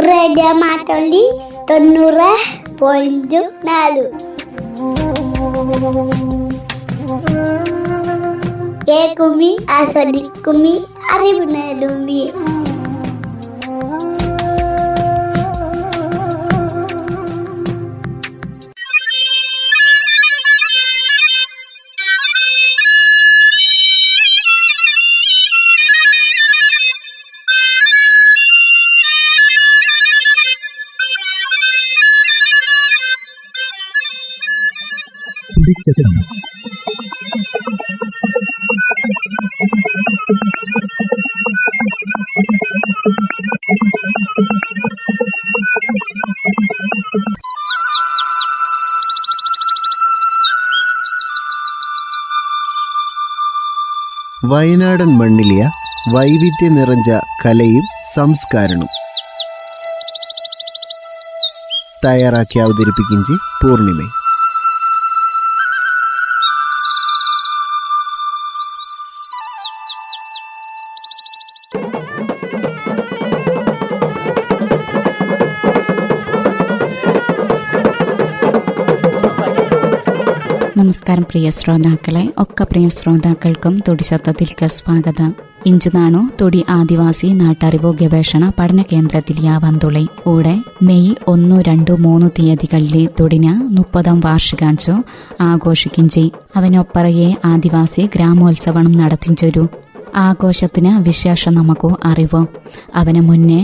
Radio Matoli 90.4 Kumi asal kumi ari benelumi. വയനാടൻ മണ്ണിലിയ വൈവിധ്യം നിറഞ്ഞ കലയും സംസ്കാരവും തയ്യാറാക്കി അവതരിപ്പിക്കിഞ്ചി പൂർണിമ. നമസ്കാരം പ്രിയ ശ്രോതാക്കളെ, പ്രിയ ശ്രോതാക്കൾക്കും തുടിശബ്ദത്തിലേക്ക് സ്വാഗതം. ഇഞ്ചുനാണു തൊടി ആദിവാസി നാട്ടറിവു ഗവേഷണ പഠന കേന്ദ്രത്തിൽ യാവന്തുളൈ ഊടെ മെയ് 1, 2, 3 തീയതികളിലെ തൊടിന 30ാം വാർഷികാഞ്ചു ആഘോഷിക്കിഞ്ചി. അവനൊപ്പറയെ ആദിവാസി ഗ്രാമോത്സവം നടത്തിഞ്ചൊരു ആഘോഷത്തിന് വിശേഷം നമുക്ക് അറിവ്. അവന് മുന്നേ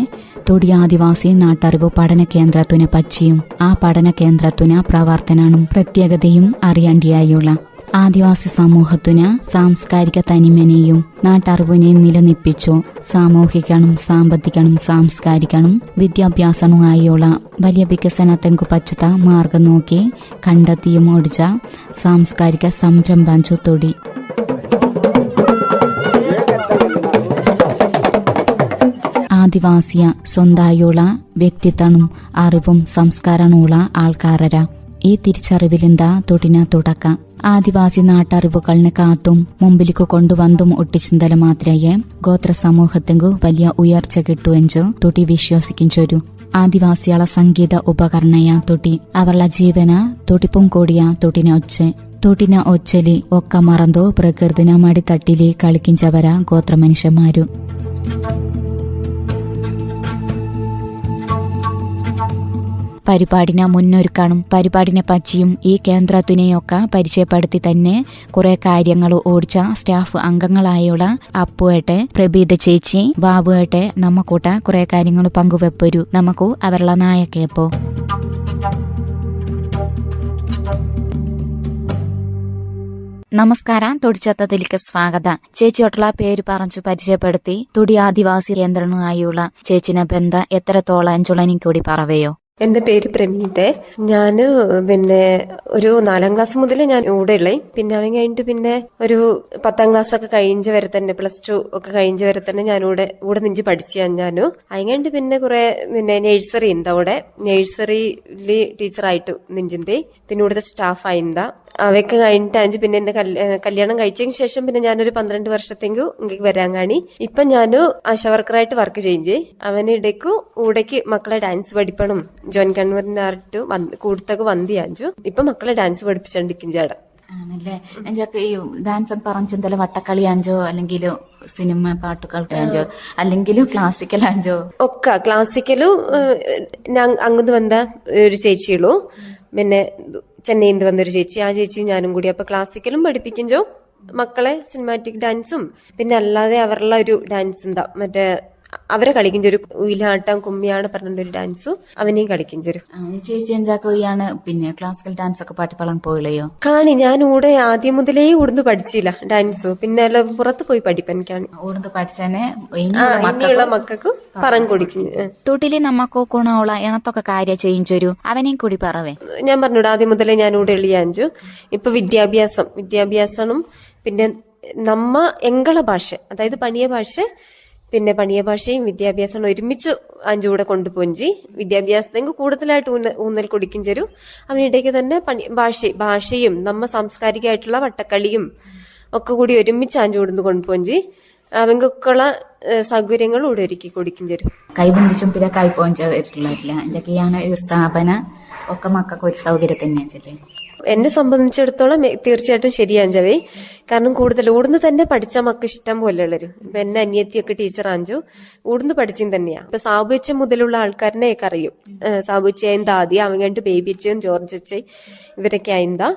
തൊടി ആദിവാസി നാട്ടറിവ് പഠന കേന്ദ്രത്തിനെ പറ്റിയും ആ പഠന കേന്ദ്രത്തിന് പ്രവർത്തനവും പ്രത്യേകതയും അറിയേണ്ടിയായുള്ള ആദിവാസി സമൂഹത്തിന് സാംസ്കാരിക തനിമനെയും നാട്ടറിവിനെയും നിലനിർപ്പിച്ചു സാമൂഹികനും സാമ്പത്തികനും സാംസ്കാരികനും വിദ്യാഭ്യാസനുമായുള്ള വലിയ വികസനത്തെങ്കു പറ്റുത്ത മാർഗം നോക്കി കണ്ടെത്തിയും ഓടിച്ച സാംസ്കാരിക സംരംഭം തൊടി. ആദിവാസിയ സ്വന്തായുള്ള വ്യക്തിത്വവും അറിവും സംസ്കാരമുള്ള ആൾക്കാരര. ഈ തിരിച്ചറിവിലെന്താ തൊടിന തുടക്ക. ആദിവാസി നാട്ടറിവുകളിനെ കാത്തും മുമ്പിലേക്ക് കൊണ്ടുവന്നും ഒട്ടിച്ചിന്തല മാത്രയേ ഗോത്ര സമൂഹത്തെങ്കു വലിയ ഉയർച്ച കിട്ടുവെഞ്ചു തൊടി വിശ്വസിക്കിഞ്ചൊരു. ആദിവാസികള സംഗീത ഉപകരണയ തൊടി. അവരുടെ ജീവന തൊടിപ്പും കൂടിയ തൊടിന ഒച്ച. തൊടിന ഒച്ചലി ഒക്കെ മറന്തോ പ്രകൃതിന മടിത്തട്ടിലി കളിക്കിഞ്ചവര ഗോത്ര മനുഷ്യന്മാരു. പരിപാടിനെ മുന്നൊരുക്കാനും പരിപാടിനെ പറ്റിയും ഈ കേന്ദ്രത്തിനെയൊക്കെ പരിചയപ്പെടുത്തി തന്നെ കുറെ കാര്യങ്ങൾ ഓടിച്ച സ്റ്റാഫ് അംഗങ്ങളായുള്ള അപ്പുവേട്ടെ, പ്രബീത ചേച്ചി, ബാബുവേട്ടെ നമ്മക്കൂട്ട കുറെ കാര്യങ്ങൾ പങ്കുവെപ്പൊരു. നമുക്ക് അവരുടെ നായക്കേപ്പോ. നമസ്കാരം, തൊടിച്ചത്തത്തിലേക്ക് സ്വാഗതം. ചേച്ചിയോട്ടുള്ള പേര് പറഞ്ഞു പരിചയപ്പെടുത്തി തൊടി ആദിവാസി കേന്ദ്രവുമായുള്ള ചേച്ചിനെ ബന്ധ എത്രത്തോളം ചുളനി കൂടി പറവയോ? എന്റെ പേര് പ്രമീതെ. ഞാന് ഒരു 4ാം ക്ലാസ് മുതൽ ഞാൻ ഇവിടെ ഉള്ളേ. പിന്നെ അവൻ കഴിഞ്ഞിട്ട് പിന്നെ ഒരു 10ാം ക്ലാസ് ഒക്കെ കഴിഞ്ഞ വരെ തന്നെ, +2 ഒക്കെ കഴിഞ്ഞ വരെ തന്നെ ഞാൻ ഇവിടെ നിഞ്ച് പഠിച്ചു. ഞാനും അതിന് കഴിഞ്ഞിട്ട് പിന്നെ കുറെ നഴ്സറി ഉണ്ട്. അവിടെ നഴ്സറിയില് ടീച്ചറായിട്ട് നിഞ്ചിന്റെ, പിന്നെ ഇവിടുത്തെ സ്റ്റാഫ് ആയിന്താ. അവയൊക്കെ കഴിഞ്ഞിട്ട് പിന്നെ എന്റെ കല്യാണം കഴിച്ചതിന് ശേഷം പിന്നെ ഞാനൊരു 12 വർഷത്തേക്കും ഇങ്ങേക്ക് വരാൻ കാണി. ഇപ്പൊ ഞാന് ആശാവർക്കറായിട്ട് വർക്ക് ചെയ്യേ. അവന് ഇടയ്ക്കു ഇവിടേക്ക് മക്കളെ ഡാൻസ് പഠിപ്പണം. ജോയിൻ കൺവീനറായിട്ട് കൂടുതലൊക്കെ വന്നിയാഞ്ചു. ഇപ്പൊ മക്കളെ ഡാൻസ് പഠിപ്പിച്ചോണ്ടിരിക്കും ചേട്ടാ. ആണല്ലേ. ഈ ഡാൻസ് പറഞ്ഞെന്തായാലും വട്ടക്കളി ആഞ്ചോ, അല്ലെങ്കിൽ സിനിമ പാട്ടുകൾ ആഞ്ചോ, അല്ലെങ്കിൽ ക്ലാസിക്കൽ ആഞ്ചോ? ഒക്കെ ക്ലാസിക്കലും അങ്ങന്ന് വന്ന ഒരു ചേച്ചിയുള്ളൂ. പിന്നെ ചെന്നൈയിൽ നിന്ന് വന്നൊരു ചേച്ചി, ആ ചേച്ചി ഞാനും കൂടി. അപ്പൊ ക്ലാസിക്കലും പഠിപ്പിക്കുമ്പോ മക്കളെ സിനിമാറ്റിക് ഡാൻസും പിന്നെ അല്ലാതെ അവരുടെ ഒരു ഡാൻസ് എന്താ മറ്റേ അവരെ കളിക്കുന്ന ഒരു ഉയിലാട്ടം കുമ്മിയാണ് പറഞ്ഞൊരു ഡാൻസും അവനെയും കളിക്കുന്ന ഒരു ചേച്ചി എന്താക്കുകയാണ്. പിന്നെ ക്ലാസിക്കൽ ഡാൻസ് ഒക്കെ പാട്ടിപ്പളം പോയില്ലയോ? കാണി ഞാൻ ഇവിടെ ആദ്യം മുതലേ ഉടുന്ന് പഠിച്ചില്ല ഡാൻസ്. പിന്നെ പുറത്ത് പോയി പഠിപ്പാൻ ഉടുന്ന് പഠിച്ചനെ ഇനിയുള്ള മക്കൾക്ക് പറഞ്ഞു കൊടുക്കുന്നു. തൊട്ടില് നമ്മക്കോ ഗുണമുള്ള എണത്തൊക്കെ കാര്യം ചെയ്യിച്ചൊരു അവനെയും കൂടി പറവേ. ഞാൻ പറഞ്ഞോട് ആദ്യം മുതലേ ഞാൻ ഇവിടെ എളിയാഞ്ചു. ഇപ്പൊ വിദ്യാഭ്യാസവും പിന്നെ നമ്മ എങ്കള ഭാഷ, അതായത് പണിയ ഭാഷ, പിന്നെ പണിയ ഭാഷയും വിദ്യാഭ്യാസം ഒരുമിച്ച് അഞ്ചൂടെ കൊണ്ടുപോഞ്ചി. വിദ്യാഭ്യാസത്തെങ്കിൽ കൂടുതലായിട്ട് ഊന്നൽ കൊടുക്കും ചേരും. അവനിടയ്ക്ക് തന്നെ ഭാഷയും നമ്മ സാംസ്കാരികമായിട്ടുള്ള വട്ടക്കളിയും ഒക്കെ കൂടി ഒരുമിച്ച് അഞ്ചുകൂടുന്ന് കൊണ്ടുപോഞ്ചി. അവങ്ങൾക്കുള്ള സൗകര്യങ്ങൾ ഇവിടെ ഒരുക്കി കൊടുക്കും തരും. കൈബന്ധിച്ചും പിന്നെ കൈപ്പോയും ചെയ്തിട്ടുള്ളതില്ല എന്തൊക്കെയാണ് ഒരു സ്ഥാപന ഒക്കെ മക്കൾക്ക് ഒരു സൗകര്യം തന്നെയാണ്. എന്നെ സംബന്ധിച്ചിടത്തോളം തീർച്ചയായിട്ടും ശരിയാഞ്ചവേ. കാരണം കൂടുതൽ ഊടുന്ന് തന്നെ പഠിച്ച മക്കൾ ഇഷ്ടം പോലെ ഉള്ളൊരു ഇപ്പൊ എന്നെ അനിയത്തിയൊക്കെ ടീച്ചർ ആഞ്ചു ഊടുന്ന് പഠിച്ചും തന്നെയാ. ഇപ്പൊ സാബുച്ച മുതലുള്ള ആൾക്കാരനെയൊക്കെ അറിയും. സാബുച്ച എന്താ ആദ്യം അവൻ കണ്ട് ബേബിച്ചും ജോർജ് അച്ഛ ഇവരൊക്കെ ആയിന്താ.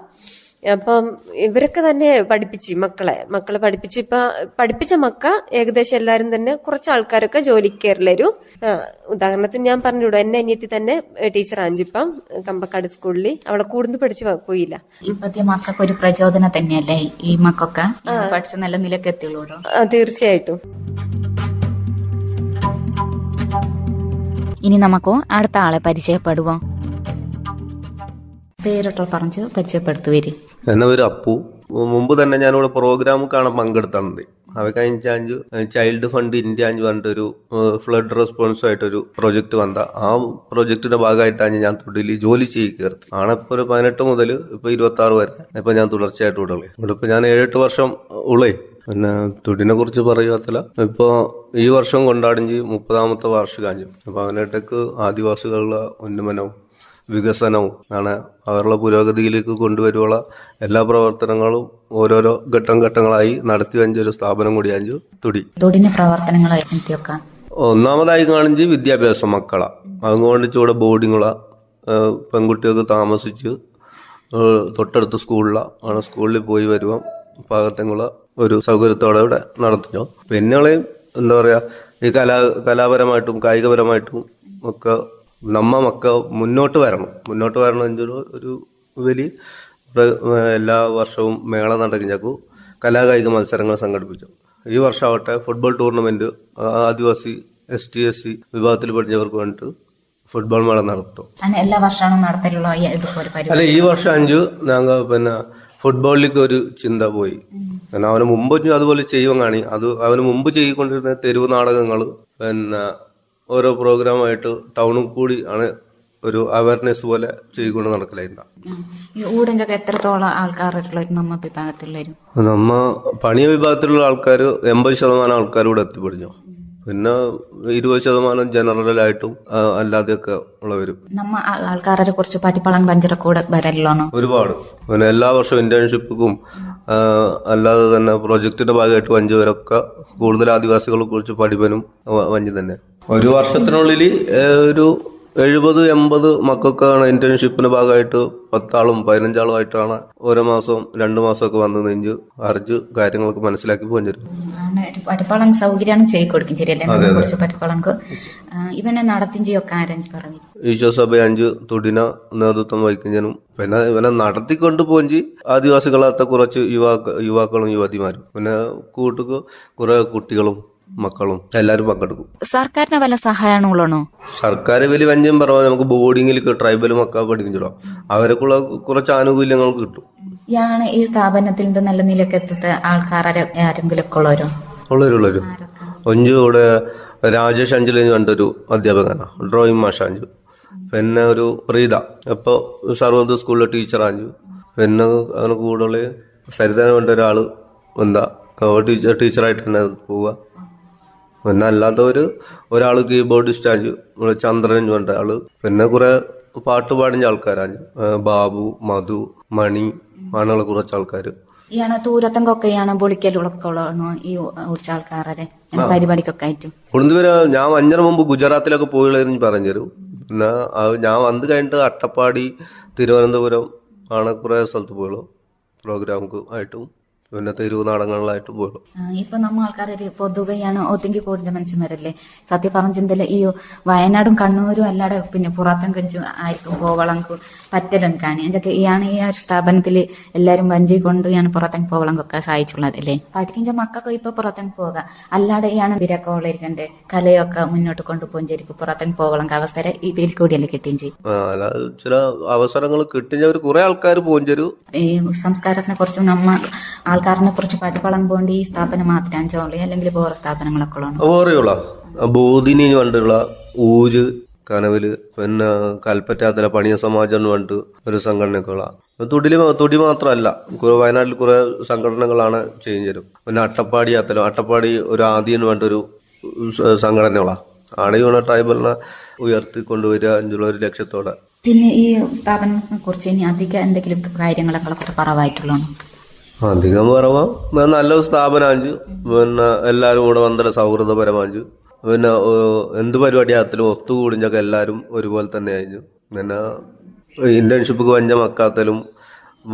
അപ്പം ഇവരൊക്കെ തന്നെ പഠിപ്പിച്ച് മക്കളെ പഠിപ്പിച്ച് ഇപ്പൊ പഠിപ്പിച്ച മക്ക ഏകദേശം എല്ലാരും തന്നെ കുറച്ച് ആൾക്കാരൊക്കെ ജോലിക്ക് കയറില്ലൊരു. ഉദാഹരണത്തിന് ഞാൻ പറഞ്ഞുവിടും, എന്നെ അനിയത്തി തന്നെ ടീച്ചർ ആഞ്ചിപ്പം കമ്പക്കാട് സ്കൂളിൽ അവിടെ കൂടുന്ന് പഠിച്ച് പോയില്ല. ഇപ്പത്തെ മക്കൾക്ക് ഒരു പ്രചോദനം തന്നെയല്ലേ ഈ മക്കൊക്കെ പഠിച്ച നല്ല നിലക്ക് എത്തിയുള്ളൂ. തീർച്ചയായിട്ടും. ഇനി നമുക്ക് അടുത്ത ആളെ പരിചയപ്പെടുവോ? പേരൊക്കെ പറഞ്ഞ് പരിചയപ്പെടുത്തുവരി. എന്നെ ഒരു അപ്പു. മുമ്പ് തന്നെ ഞാനിവിടെ പ്രോഗ്രാം കാണാൻ പങ്കെടുത്തിട്ടുണ്ട്. അവ കഴിഞ്ഞാഞ്ചു ചൈൽഡ് ഫണ്ട് ഇന്ത്യ പറഞ്ഞിട്ടൊരു ഫ്ലഡ് റെസ്പോൺസ് ആയിട്ടൊരു പ്രൊജക്ട് വന്ന ആ പ്രൊജക്ടിന്റെ ഭാഗമായിട്ടാണ് ഞാൻ തൊടിയിൽ ജോലി ചെയ്ത് ആണിപ്പോ ഒരു 18 മുതൽ ഇപ്പൊ 26 വരെ ഇപ്പൊ ഞാൻ തുടർച്ചയായിട്ട് ഉള്ളേ. ഇവിടെ ഇപ്പൊ ഞാൻ 7-8 വർഷം ഉള്ളേ. പിന്നെ തൊടിനെ കുറിച്ച് പറയുകത്തില്ല. ഇപ്പൊ ഈ വർഷം കൊണ്ടാടിഞ്ച് 30ാമത്തെ വാർഷികാഞ്ചു. അപ്പൊ അവനായിട്ടേക്ക് ആദിവാസികളുടെ ഉന്നമനവും വികസനവും ആണ് അവരുടെ പുരോഗതിയിലേക്ക് കൊണ്ടുവരുള്ള എല്ലാ പ്രവർത്തനങ്ങളും ഓരോരോ ഘട്ടങ്ങളായി നടത്തി വഞ്ചൊരു സ്ഥാപനം കൂടിയാഞ്ചു തൊടിന്റെ പ്രവർത്തനങ്ങൾ. ഒന്നാമതായി കാണിച്ച് വിദ്യാഭ്യാസം മക്കളാ അതുകൊണ്ട് ഇവിടെ ബോർഡിങ്ങുള്ള പെൺകുട്ടികൾക്ക് താമസിച്ച് തൊട്ടടുത്ത സ്കൂളിലാണ് സ്കൂളിൽ പോയി വരുവാൻ പാകത്തിനുള്ള ഒരു സൗകര്യത്തോടെ ഇവിടെ നടത്തുന്നു. പിന്നെയും എന്താ പറയാ ഈ കലാപരമായിട്ടും കായികപരമായിട്ടും ഒക്കെ മക്ക മുന്നോട്ട് വരണം ഒരു വലിയ എല്ലാ വർഷവും മേള നടക്കും. കലാകായിക മത്സരങ്ങൾ സംഘടിപ്പിച്ചു. ഈ വർഷമാവട്ടെ ഫുട്ബോൾ ടൂർണമെന്റ് ആദിവാസി ST/SC വിഭാഗത്തിൽ പഠിച്ചവർക്ക് വേണ്ടിട്ട് ഫുട്ബോൾ മേള നടത്തും. എല്ലാ വർഷവും നടത്തലുള്ള അല്ല, ഈ വർഷം 5 ഞങ്ങൾ പിന്നെ ഫുട്ബോളിലേക്ക് ഒരു ചിന്ത പോയി. കാരണം അവന് മുമ്പ് അതുപോലെ ചെയ്യുവാൻ കാണി. അത് അവന് മുമ്പ് ചെയ്തുകൊണ്ടിരുന്ന തെരുവ് നാടകങ്ങൾ പിന്നെ ഓരോ പ്രോഗ്രാമായിട്ട് ടൗണിൽ കൂടി ആണ് ഒരു അവയർനെസ് പോലെ ചെയ്തുകൊണ്ട് നടക്കലായിരുന്നു. എത്രത്തോളം ആൾക്കാരുള്ള നമ്മ വിഭാഗത്തിലുള്ള പണിയ വിഭാഗത്തിലുള്ള ആൾക്കാർ 80% ആൾക്കാർ ഇവിടെ എത്തിപ്പെടുന്നു. പിന്നെ 20% ജനറലായിട്ടും അല്ലാതെയൊക്കെ ഉള്ളവരും നമ്മ ആൾക്കാരെ കുറിച്ച് പഠിപ്പളം പഞ്ചര കൂടെ വരല്ലോ ഒരുപാട്. പിന്നെ എല്ലാ വർഷവും ഇന്റേൺഷിപ്പും അല്ലാതെ തന്നെ പ്രൊജക്ടിന്റെ ഭാഗമായിട്ട് 5 പേരൊക്കെ കൂടുതൽ ആദിവാസികളെ കുറിച്ച് പഠിപ്പനും വഞ്ചി തന്നെ. ഒരു വർഷത്തിനുള്ളിൽ ഒരു 70-80 മക്കൾക്കാണ് ഇന്റേൺഷിപ്പിന്റെ ഭാഗമായിട്ട് 10 ആളും 15 ആളും ആയിട്ടാണ് ഓരോ മാസം 2 മാസമൊക്കെ വന്ന് നെഞ്ച് അറിഞ്ഞ് കാര്യങ്ങളൊക്കെ മനസ്സിലാക്കി പോയി. പഠിപ്പാളം സൗകര്യമാണ് ചെയ്ത് കൊടുക്കും. ശരിയല്ലേ? പഠിപ്പാളക്ക് ഇവനെ നടത്തും ചെയ്യൊക്കെ ആരഞ്ച് പറഞ്ഞു ഈശോസഭ 5 തൊടിന നേതൃത്വം വഹിക്കുന്നതിനും പിന്നെ ഇവനെ നടത്തിക്കൊണ്ട് പോയി ആദിവാസികളാത്ത കുറച്ച് യുവാക്കളും യുവതിമാരും പിന്നെ കൂട്ടുക്ക് കുറെ കുട്ടികളും മക്കളും എല്ലാരും പങ്കെടുക്കും. സർക്കാരിന് വല്ല സഹായമാണോ? സർക്കാർ വലിയ വഞ്ചം പറഞ്ഞാൽ നമുക്ക് ബോർഡിങ്ങിൽ ട്രൈബൽ മക്കൾ പഠിക്കുന്നുണ്ടോ അവരെക്കുള്ള കുറച്ച് ആനുകൂല്യങ്ങൾ കിട്ടും. ഈ സ്ഥാപനത്തിൽ നിന്ന് നല്ല നിലക്ക് എത്തത്തെ ആൾക്കാരെ ആരെങ്കിലും ഉള്ളവരും 5 ഇവിടെ രാജേഷ് അഞ്ചലി കണ്ടൊരു അധ്യാപകനാണ്, ഡ്രോയിങ് മാഷാഞ്ചു. പിന്നെ ഒരു പ്രീത ഇപ്പൊ സർവ്വത സ്കൂളിലെ ടീച്ചറാഞ്ചു. പിന്നെ അതിന് കൂടുതൽ സരിതാന വേണ്ട ഒരാള് എന്താ ടീച്ചറായിട്ട് തന്നെ പോവുക. പിന്നെ അല്ലാത്ത ഒരാള് കീബോർഡിസ്റ്റ് ആഞ്ചു, ചന്ദ്രൻ വേണ്ട ആള്. പിന്നെ കുറെ പാട്ട് പാടിഞ്ഞ ആൾക്കാരാണ്, ബാബു, മധു, മണി അങ്ങനെയുള്ള കുറച്ച് ആൾക്കാര്. ദൂരത്തൊക്കെയാണ് പൊളിക്കലുളക്കോളാണോ ഈ കുറച്ച് ആൾക്കാരെ പരിപാടിക്കൊക്കെ ആയിട്ട്? കൊണ്ടുവരാ ഞാൻ 5 മുമ്പ് ഗുജറാത്തിലൊക്കെ പോയുള്ളതെന്ന് പറഞ്ഞു തരും. പിന്നെ ഞാൻ വന്നു കഴിഞ്ഞിട്ട് അട്ടപ്പാടി, തിരുവനന്തപുരം ആണ് കുറെ സ്ഥലത്ത് പോയുള്ളൂ പ്രോഗ്രാമുക്ക് ആയിട്ടും പിന്നെ തെരുവ് നാടകങ്ങളിലായിട്ട് പോയുള്ളൂ. ഇപ്പൊ നമ്മ ആൾക്കാർ പൊതുവെയാണ് ഒതുങ്ങി കൂടുതൽ മനുഷ്യന്മാരല്ലേ. സത്യം പറഞ്ഞില്ല ഈ വയനാടും കണ്ണൂരും അല്ലാതെ പിന്നെ പുറത്തും കഞ്ചും ആയിരിക്കും പോവളം പറ്റലും കാണി. എന്തൊക്കെ ഈയാണ് ഈ ഒരു സ്ഥാപനത്തിൽ എല്ലാരും വഞ്ചി കൊണ്ട് ഞാൻ പുറത്തേക്ക് പോവളൊക്കെ സഹായിച്ചുള്ളത് അല്ലേ. പഠിക്കുന്ന മക്കൾക്ക് ഇപ്പൊ പുറത്തേക്ക് പോകാം. അല്ലാതെ ഈയാണ് വിരക്കോളിരിക്കണ്ടേ കലയൊക്കെ മുന്നോട്ട് കൊണ്ടുപോകും പുറത്തേക്ക് പോവളം അവസരം ഈ ഇതിൽ കൂടിയല്ലേ കിട്ടുകയും ചെയ്യും. ചില അവസരങ്ങൾ കിട്ടിയവർ കുറെ ആൾക്കാർ പോകും. ഈ സംസ്കാരത്തിനെ കുറിച്ചും നമ്മ ആൾക്കാരിനെ കുറിച്ച് പഠിപ്പളം പോണ്ടി ഈ സ്ഥാപനം മാത്രം അഞ്ചോളി അല്ലെങ്കിൽ വേറെ സ്ഥാപനങ്ങളൊക്കെ വേറെയുള്ള ബോധിനി കണ്ടുള്ള ഊര് കനവില്, പിന്നെ കൽപ്പറ്റാത്തിലെ പണിയ സമാജം എന്ന് പറഞ്ഞിട്ട് ഒരു സംഘടനകളാണ്. തൊടി മാത്രമല്ല, വയനാട്ടിൽ കുറെ സംഘടനകളാണ് ചെയ്യുന്നത്. പിന്നെ അട്ടപ്പാടി ഒരു ആദ്യം എന്ന് പറഞ്ഞിട്ടൊരു സംഘടനകളാണ്. ആടെയുള്ള ട്രൈബലിനെ ഉയർത്തിക്കൊണ്ടുവരിക എന്നുള്ള ഒരു ലക്ഷ്യത്തോടെ. പിന്നെ ഈ സ്ഥാപനത്തെ കുറിച്ച് ഇനി അധികം എന്തെങ്കിലും കാര്യങ്ങളൊക്കെ പറവായിട്ടുള്ളതാണ്? അധികം പറവാം, നല്ലൊരു സ്ഥാപനമാഞ്ചു. പിന്നെ എല്ലാവരും കൂടെ വന്നല സൗഹൃദപരമാഞ്ചു. പിന്നെ എന്ത് പരിപാടിയാകത്തിലും ഒത്തുകൂടിഞ്ഞൊക്കെ എല്ലാവരും ഒരുപോലെ തന്നെ ആയിരുന്നു. പിന്നെ ഇന്റേൺഷിപ്പ് വഞ്ച മക്കാത്തലും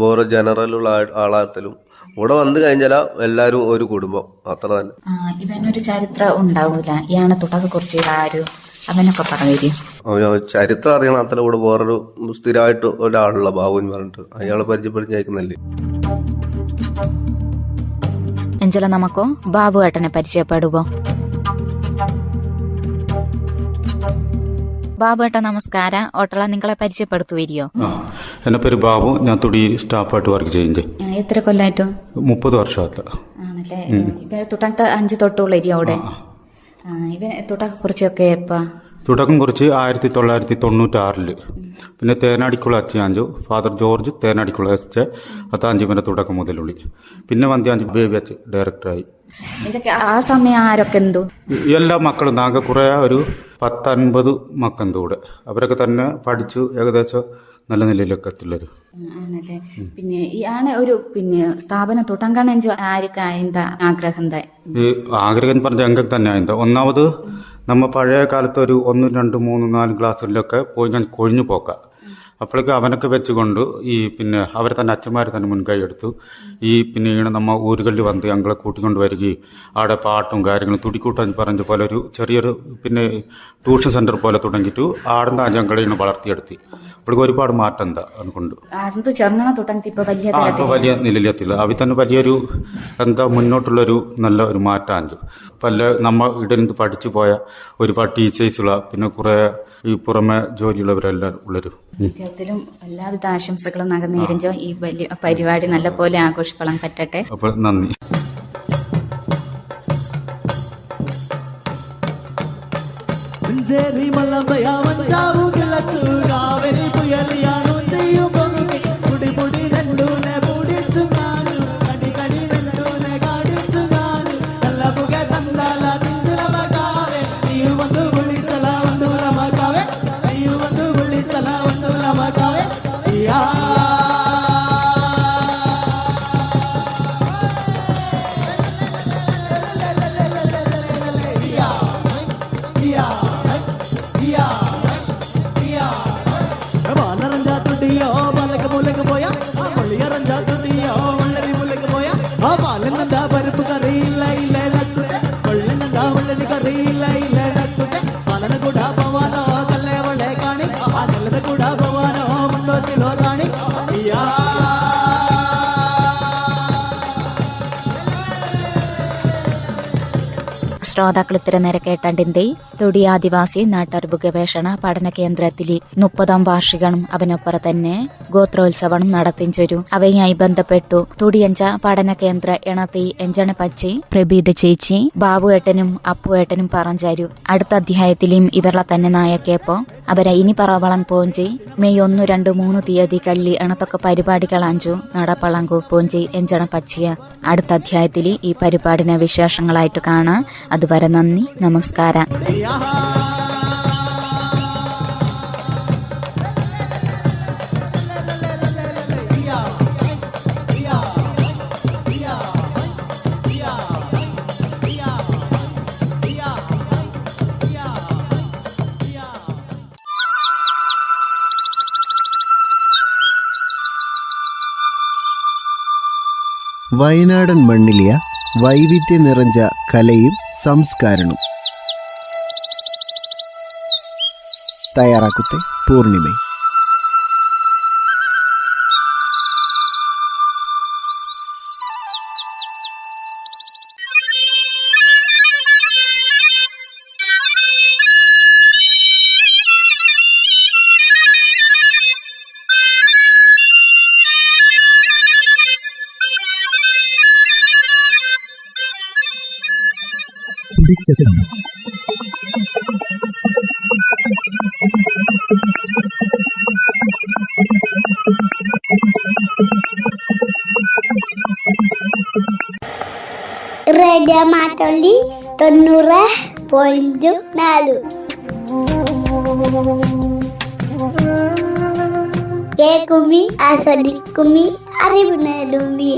വേറെ ജനറലുള്ള ആളാകത്തലും ഇവിടെ വന്നു കഴിഞ്ഞാൽ എല്ലാവരും ഒരു കുടുംബം, അത്ര തന്നെ. ഇവനൊരു ചരിത്രം ഉണ്ടാവൂല, ഇയാളെ തുടക്കം കുറിച്ച് ആരും അവനൊക്കെ പറഞ്ഞു. ചരിത്രം അറിയണത്ര ഇവിടെ വേറൊരു സ്ഥിരമായിട്ട് ഒരാളുള്ള ബാബു എന്ന് പറഞ്ഞിട്ട് അയാളെ പരിചയപ്പെടുത്തി അയക്കുന്നല്ലേ. എഞ്ചല നമുക്കോ ബാബു ഏട്ടനെ പരിചയപ്പെടുവോ? ബാബു ഏട്ട നമസ്കാരം. ഓട്ടള നിങ്ങളെ പരിചയപ്പെടുത്തുവരിയോ? എന്റെ പേര് ബാബു, ഞാൻ തുടി സ്റ്റാഫായിട്ട് വർക്ക് ചെയ്യുന്നത്. എത്ര കൊല്ലായിട്ടു? 30 വർഷമായിട്ട്. ആണല്ലേ. ഇവ തുടക്കത്തെ 5 തൊട്ടുള്ളരിയോ അവിടെ? ഇവ തുടക്കം കുറിച്ചൊക്കെ തുടക്കം കുറിച്ച് 1996 പിന്നെ തേനാടിക്കുള്ള അച്ഛാഞ്ചു ഫാദർ ജോർജ് തേനാടിക്കുള്ള എസ് അത്താഞ്ചു പിന്നെ തുടക്കം മുതലുള്ളി. പിന്നെ വന്ധ്യാഞ്ചു ബേബി അച്ഛൻ ഡയറക്ടറായി. ആ സമയം ആരൊക്കെ എന്തു എല്ലാ മക്കളും നാഗ കുറെ ഒരു 10-50 മക്കളെന്തോ കൂടെ അവരൊക്കെ തന്നെ പഠിച്ചു ഏകദേശം നല്ല നിലയിലൊക്കെ എത്തുള്ളൊരു. ആണല്ലേ. പിന്നെ ഈ ആണ് ഒരു പിന്നെ സ്ഥാപനം തുടങ്ങാൻ ആർക്കാ എന്താ ആഗ്രഹം? ഈ ആഗ്രഹം പറഞ്ഞ എങ്കിൽ തന്നെ എന്താ ഒന്നാമത് നമ്മ പഴയ കാലത്ത് ഒരു 1, 2, 3, 4 ക്ലാസ്സിലൊക്കെ പോയി ഞാൻ കൊഴിഞ്ഞു പോക്കാം. അപ്പോഴേക്ക് അവനൊക്കെ വെച്ചുകൊണ്ട് ഈ പിന്നെ അവരെ തന്നെ അച്ഛന്മാർ തന്നെ മുൻകൈ എടുത്തു. ഈ പിന്നെ ഇങ്ങനെ നമ്മ ഊരുകളിൽ വന്ന് ഞങ്ങളെ കൂട്ടിക്കൊണ്ട് വരികയും അവിടെ പാട്ടും കാര്യങ്ങളും തുടിക്കൂട്ടാൻ പറഞ്ഞ പോലെ ഒരു ചെറിയൊരു പിന്നെ ട്യൂഷൻ സെന്റർ പോലെ തുടങ്ങിയിട്ട് ആടുന്ന ഞങ്ങളെ ഇങ്ങനെ വളർത്തിയെടുത്തി. അപ്പോഴേക്കും ഒരുപാട് മാറ്റം എന്താ അതുകൊണ്ട് ഇപ്പൊ വലിയ നിലയിലെത്തില്ല. അവ തന്നെ വലിയൊരു എന്താ മുന്നോട്ടുള്ളൊരു നല്ല ഒരു മാറ്റാഞ്ചു. പല നമ്മ ഇടയിൽ പഠിച്ചു പോയ ഒരുപാട് ടീച്ചേഴ്സുള്ള പിന്നെ കുറെ ഈ പുറമെ ജോലിയുള്ളവരെല്ലാം ഉള്ളൊരു. എല്ലാവിധ ആശംസകളും നേരിഞ്ചോ ഈ വലിയ പരിപാടി നല്ല പോലെ ആഘോഷിക്കാൻ പറ്റട്ടെ. അപ്പോൾ നന്ദി. ശ്രോതാക്കൾ ഇത്ര നേരെ കേട്ടണ്ടിന്റെ തൊടി ആദിവാസി നാട്ടറിവ് ഗവേഷണ പഠന കേന്ദ്രത്തിലെ 30ാം വാർഷികം അവനൊപ്പറ തന്നെ ഗോത്രോത്സവം നടത്തിഞ്ചൊരു. അവയുമായി ബന്ധപ്പെട്ടു തൊടിയഞ്ച പഠന കേന്ദ്ര എണത്തി എഞ്ചണ പച്ചി പ്രബീത ചേച്ചി ബാബു ഏട്ടനും അപ്പു ഏട്ടനും പറഞ്ഞാരു. അടുത്ത അധ്യായത്തിലും ഇവരുടെ തന്നെ നായക്കേപ്പോ അവരെ ഇനി പറവളം പോഞ്ചി മെയ് 1, 2, 3 തീയതികളിൽ എണത്തൊക്കെ പരിപാടികളാഞ്ചു നടപ്പളങ്കു പോഞ്ചി എഞ്ചണ പച്ചിയ. അടുത്ത അധ്യായത്തിൽ ഈ പരിപാടിനെ വിശേഷങ്ങളായിട്ട് കാണാം. അതുവരെ നന്ദി, നമസ്കാരം. വയനാടൻ മണ്ണിലിയ വൈവിധ്യം നിറഞ്ഞ കലയും സംസ്കാരവും. തയ്യാറാക്കുത്തെ പൂർണിമ. പിടിച്ചത് Radio Matoli 90.4. Kekumi, asodikumi, aribu na lumbi.